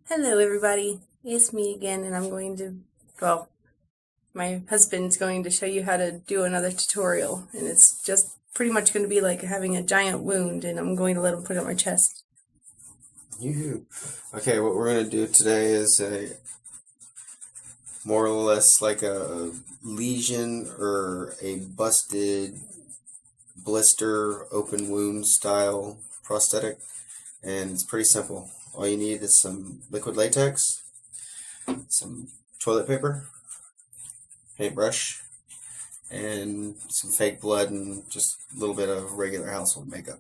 Hello everybody, it's me again and well, my husband's going to show you how to do another tutorial, and it's just pretty much going to be like having a giant wound, and I'm going to let him put it on my chest. Yoo-hoo. Okay, what we're going to do today is more or less like a lesion or a busted blister open wound style prosthetic, and it's pretty simple. All you need is some liquid latex, some toilet paper, paintbrush, and some fake blood and just a little bit of regular household makeup.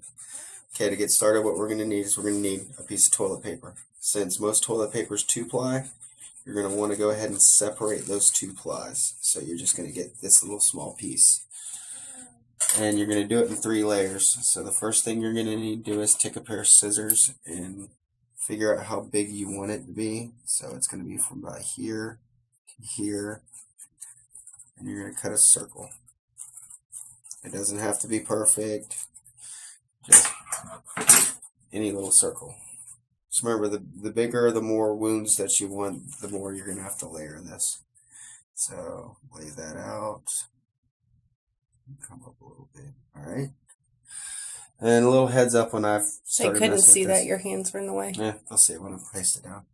Okay, to get started, what we're going to need is we're going to need a piece of toilet paper. Since most toilet paper is 2-ply, you're going to want to go ahead and separate those 2 plies. So you're just going to get this little small piece. And you're going to do it in 3 layers. So the first thing you're going to need to do is take a pair of scissors and figure out how big you want it to be. So it's going to be from about here to here. And you're going to cut a circle. It doesn't have to be perfect. Just any little circle. Just remember, the bigger, the more wounds that you want, the more you're going to have to layer this. So lay that out. Come up a little bit. Alright. And a little heads up when I've started. I couldn't see that your hands were in the way. Yeah, I'll see it when I place it down.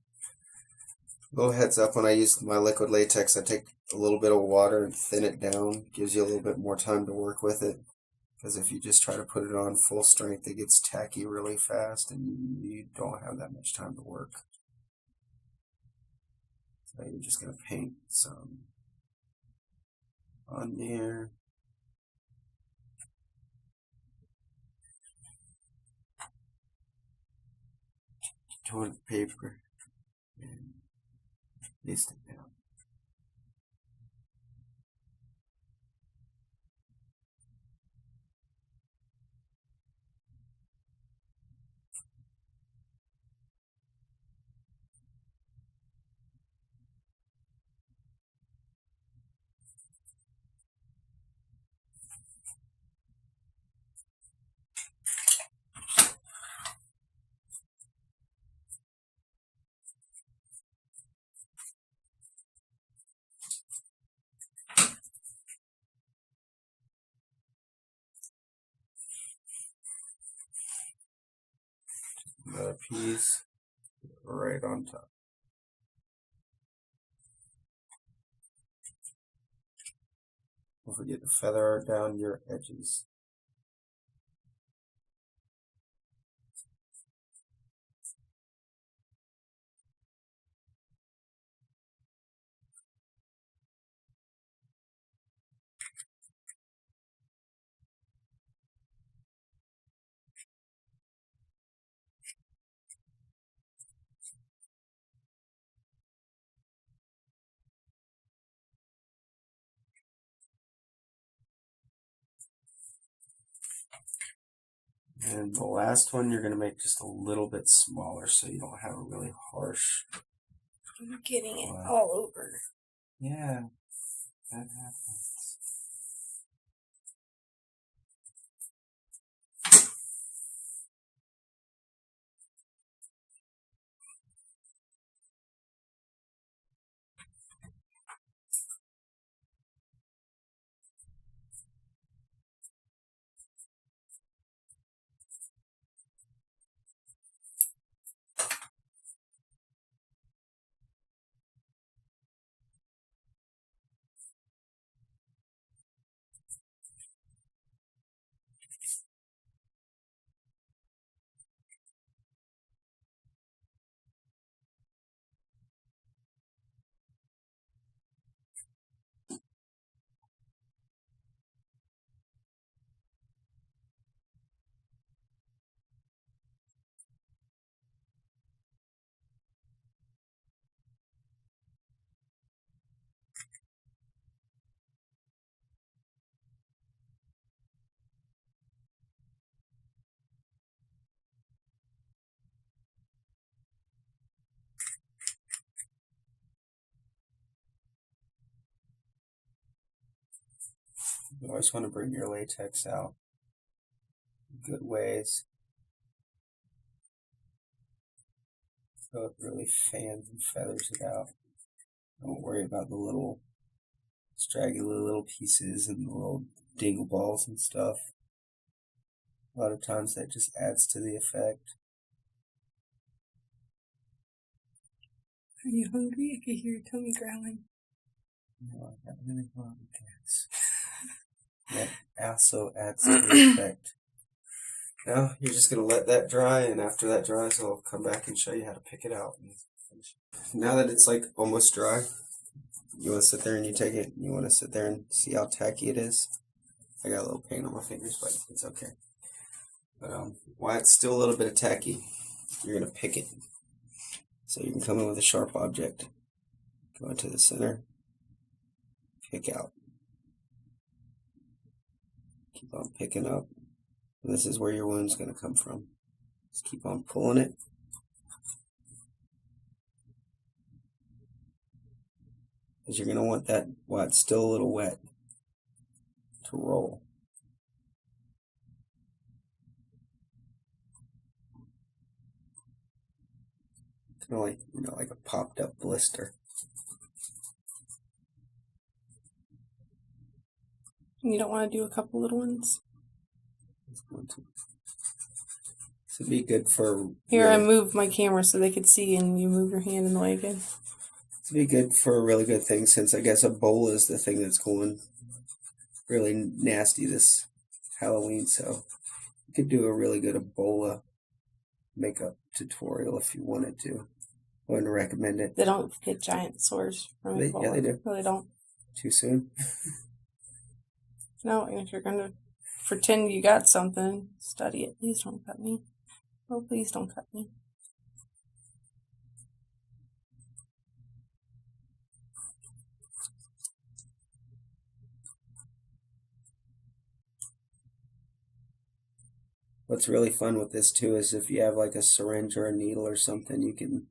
A little heads up, when I use my liquid latex, I take a little bit of water and thin it down. Gives you a little bit more time to work with it. Because if you just try to put it on full strength, it gets tacky really fast and you don't have that much time to work. So you're just going to paint some on there. Toilet paper and paste it down. Another piece right on top. Don't forget to feather down your edges. And the last one you're going to make just a little bit smaller so you don't have a really harsh. You're getting it all over. Yeah, that happens. You always want to bring your latex out good ways. So it really fans and feathers it out. Don't worry about the little straggly little pieces and the little dingle balls and stuff. A lot of times that just adds to the effect. Are you hungry? I can hear your tummy growling. No, I got really hungry cats. That also adds to the effect. Now you're just going to let that dry, and after that dries, I'll come back and show you how to pick it out and finish it. Now that it's like almost dry, you want to sit there and you take it, you want to sit there and see how tacky it is. I got a little paint on my fingers, but it's okay. But while it's still a little bit of tacky, you're going to pick it. So you can come in with a sharp object, go into the center, pick out. Keep on picking up. And this is where your wound's going to come from. Just keep on pulling it. Because you're going to want that, while it's still a little wet, to roll. Kind of like, like a popped up blister. You don't want to do a couple little ones? This would be good for... Here, I moved my camera so they could see, and you move your hand in the way again. This would be good for a really good thing, since I guess Ebola is the thing that's going really nasty this Halloween, so you could do a really good Ebola makeup tutorial if you wanted to. I wouldn't recommend it. They don't get giant sores from Ebola. Yeah, they do. No, they don't. Too soon? No, if you're going to pretend you got something, study it. Please don't cut me. Oh, please don't cut me. What's really fun with this too is if you have like a syringe or a needle or something, you can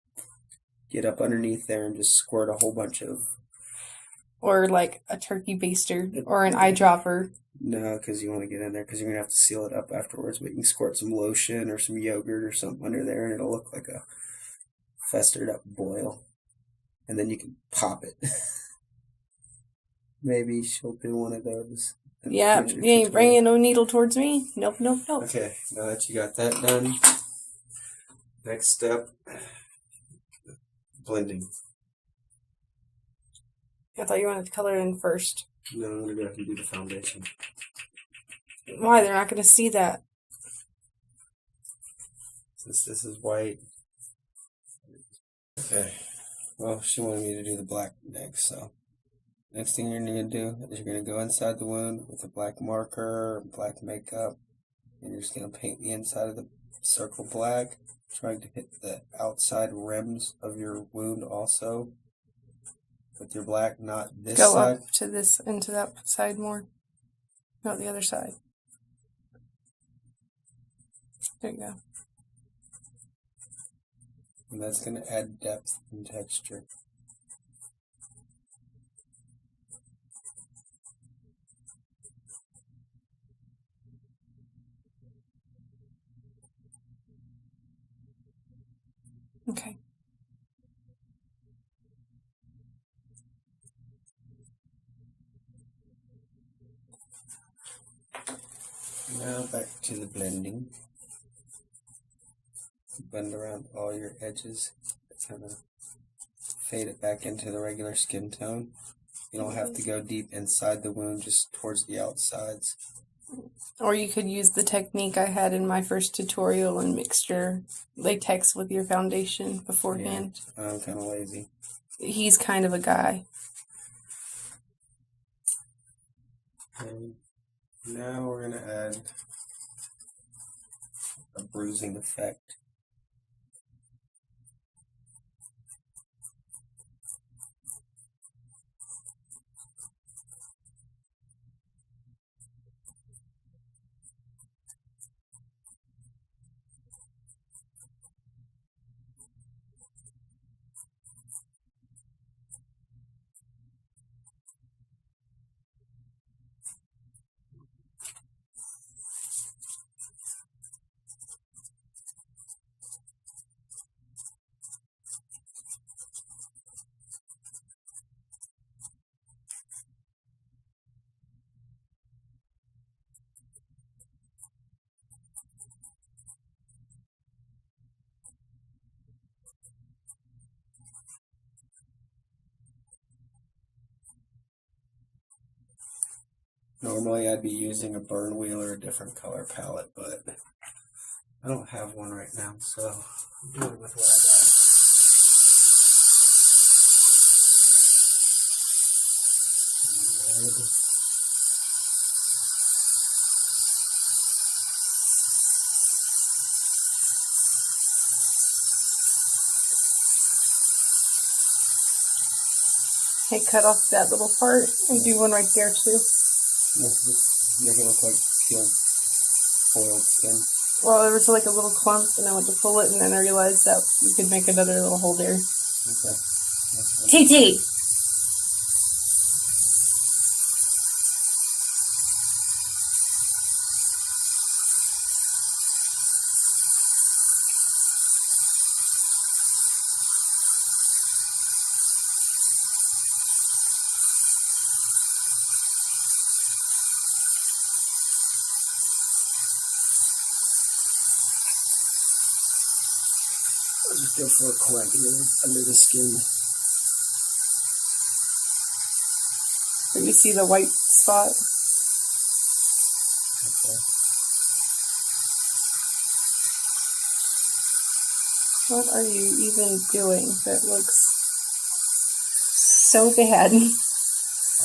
get up underneath there and just squirt a whole bunch of... Or like a turkey baster or an eyedropper. No, because you want to get in there because you're going to have to seal it up afterwards, but you can squirt some lotion or some yogurt or something under there and it'll look like a festered up boil. And then you can pop it. Maybe she'll do one of those. Yeah, you ain't bringing no needle towards me. Nope, nope, nope. Okay, now that you got that done, next step, blending. I thought you wanted to color it in first. No, I'm going to go ahead and do the foundation. Why? They're not going to see that. Since this is white. Okay. Well, she wanted me to do the black next, so next thing you're going to do is you're going to go inside the wound with a black marker, black makeup, and you're just going to paint the inside of the circle black, trying to hit the outside rims of your wound also with your black, not this Go side. up to this, into that side more. No, the other side. There you go. And that's going to add depth and texture. Okay. Now back to the blending. Blend around all your edges. Kind of fade it back into the regular skin tone. You don't have to go deep inside the wound, just towards the outsides. Or you could use the technique I had in my first tutorial and mix your latex with your foundation beforehand. Yeah, I'm kind of lazy. He's kind of a guy. And now we're going to add a bruising effect. Normally I'd be using a burn wheel or a different color palette, but I don't have one right now, so I'm doing with what I got. Red. Hey, cut off that little part and do one right there too. Yeah, just make it look like peeled, boiled skin. Well, there was like a little clump, and I went to pull it, and then I realized that you could make another little hole there. Okay. TT! I'll just go for a coagulated under the skin. But you see the white spot? Okay. What are you even doing that looks so bad? I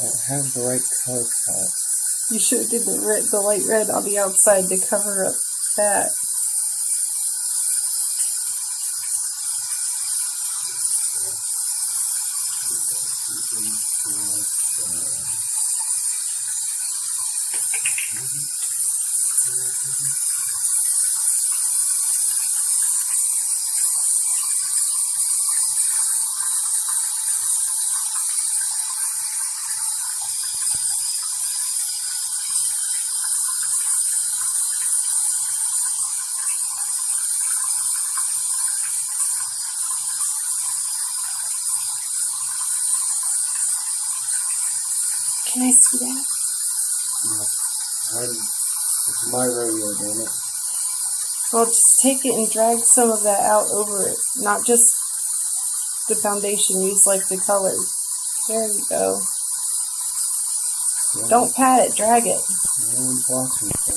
don't have the right color palette. You should have did the light red on the outside to cover up that. Can I see that? No. It's my rodeo, damn it. Well, just take it and drag some of that out over it. Not just the foundation. Use like the color. There you go. Yeah. Don't pat it. Drag it. No one blocks me, so.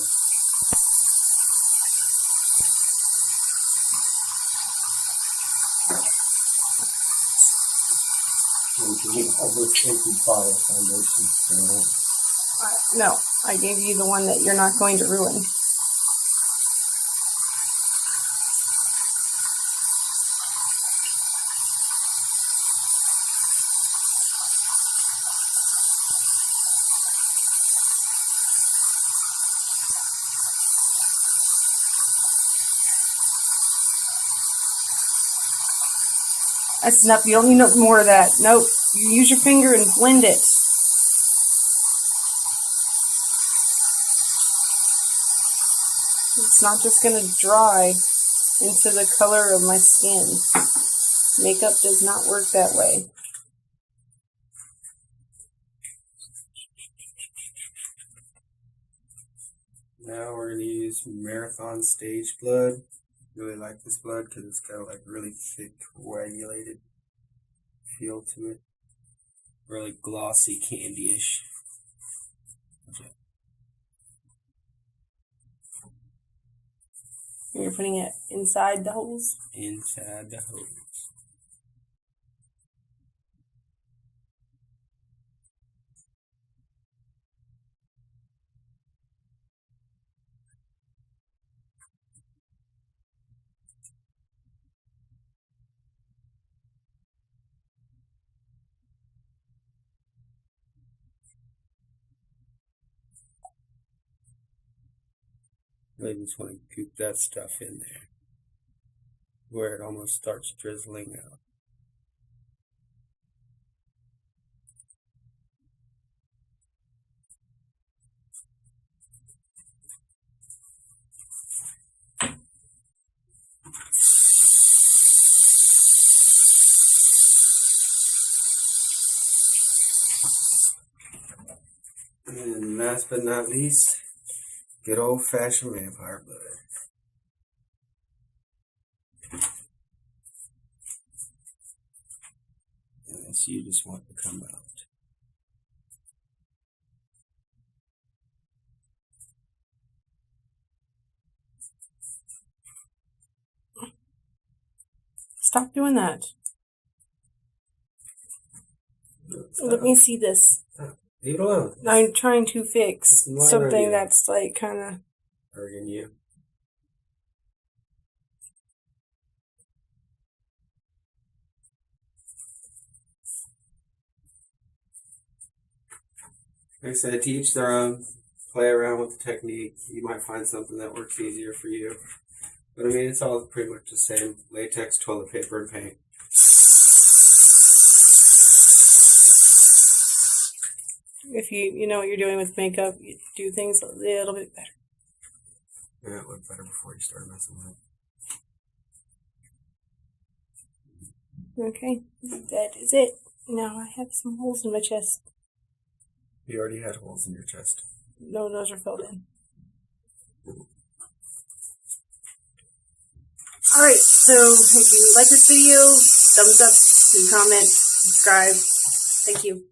Almost empty bottle foundation. So. No, I gave you the one that you're not going to ruin. That's enough. You don't need no more of that. Nope. You use your finger and blend it. It's not just going to dry into the color of my skin. Makeup does not work that way. Now we're going to use Marathon Stage Blood. Really like this blood because it's got like really thick, coagulated feel to it. Really glossy, candy-ish. And you're putting it inside the holes? Inside the holes. I just want to goop that stuff in there where it almost starts drizzling out. And last but not least, good old-fashioned vampire blood. And this you just want to come out. Stop doing that. Let me see this. Leave it alone. I'm trying to fix something that's like kind of Hurting you. Like I said, to each their own. Play around with the technique. You might find something that works easier for you. But I mean, it's all pretty much the same. Latex, toilet paper, and paint. if you know what you're doing with makeup, you do things a little bit better. Yeah, it looked better before you started messing with it. Okay, that is it. Now I have some holes in my chest. You already had holes in your chest. No, those are filled in. Alright, so if you like this video, thumbs up, comment, subscribe. Thank you.